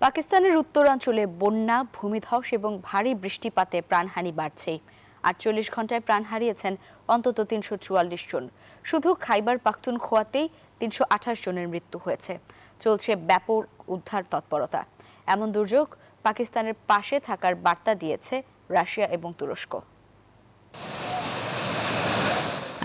পাকিস্তানের উত্তরাঞ্চলে বন্যা, ভূমিধস এবং ভারী বৃষ্টিপাতে প্রাণহানি বাড়ছেই। ৪৮ ঘন্টায় প্রাণ হারিয়েছেন অন্তত ৩৪৪ জন। শুধু খাইবার পাখতুনখোয়াতেই ৩২৮ জনের মৃত্যু হয়েছে। চলছে ব্যাপক উদ্ধার তৎপরতা। এমন দুর্যোগ পাকিস্তানের পাশে থাকার বার্তা দিয়েছে রাশিয়া এবং তুরস্ক।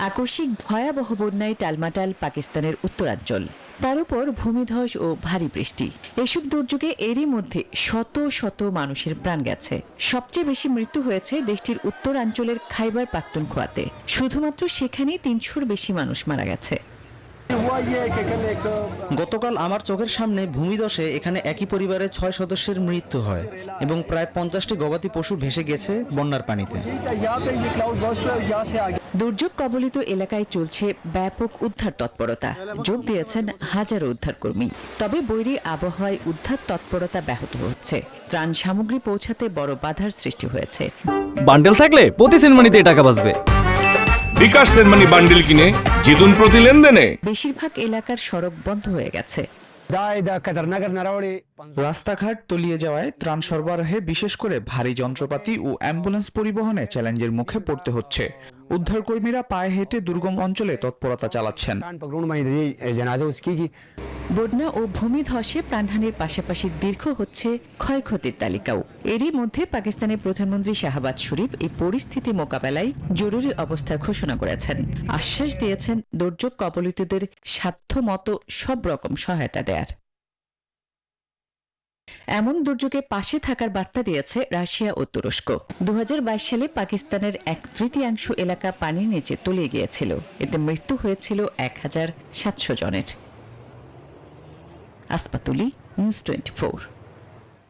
আকস্মিক ভয়াবহ বন্যায় টালমাটাল পাকিস্তানের উত্তরাঞ্চল, তার উপর ভূমিধস ও ভারী বৃষ্টি। এসব দুর্যোগে এরই মধ্যে শত শত মানুষের প্রাণ গেছে। সবচেয়ে বেশি মৃত্যু হয়েছে দেশটির উত্তরাঞ্চলের খাইবার পাখতুনখোয়াতে। শুধুমাত্র সেখানেই ৩০০-র বেশি মানুষ মারা গেছে। গতকাল আমার চোখের সামনে ভূমিধসে এখানে একই পরিবারের ৬ সদস্যের মৃত্যু হয় এবং প্রায় ৫০টি গবাদি পশু ভেসে গেছে বন্যার পানিতে। দুর্যোগ কবলিত এলাকায় চলছে ব্যাপক উদ্ধার তৎপরতা। যোগ দিয়েছেন হাজারো উদ্ধারকর্মী। তবে বৈরী আবহাওয়ায় উদ্ধার তৎপরতা ব্যাহত হচ্ছে। ত্রাণ সামগ্রী পৌঁছাতে বড় বাধার সৃষ্টি হয়েছে। বান্ডেল থাকলে প্রতি সেনমানিতে টাকা বাঁচবে। বিকাশ সেনমানি বান্ডেল কিনে জিতুন প্রতি লেনদেনে। বেশিরভাগ এলাকার সড়ক বন্ধ হয়ে গেছে। রাস্তাঘাট তলিয়ে যাওয়ায় ত্রাণ সরবরাহে, বিশেষ করে ভারী যন্ত্রপাতি ও অ্যাম্বুলেন্স পরিবহনে চ্যালেঞ্জের মুখে পড়তে হচ্ছে। উদ্ধারকর্মীরা পায়ে হেঁটে দুর্গম অঞ্চলে তৎপরতা চালাচ্ছেন। বন্যা ও ভূমিধসে প্রাণহানির পাশাপাশি দীর্ঘ হচ্ছে ক্ষয়ক্ষতির তালিকাও। এরই মধ্যে পাকিস্তানের প্রধানমন্ত্রী শাহবাজ শরীফ এই পরিস্থিতি মোকাবেলায় জরুরি অবস্থা ঘোষণা করেছেন। আশ্বাস দিয়েছেন দুর্যোগ কবলিতদের সাধ্যমতো সব রকম সহায়তা দেয়ার। এমন দুর্যোগে পাশে থাকার বার্তা দিয়েছে রাশিয়া ও তুরস্ক। ২০২২ সালে পাকিস্তানের ১/৩ এলাকা পানির নিচে তলিয়ে গিয়েছিল। এতে মৃত্যু হয়েছিল ১৭০০ জনের। আসপাতুলি, নিউজ 24।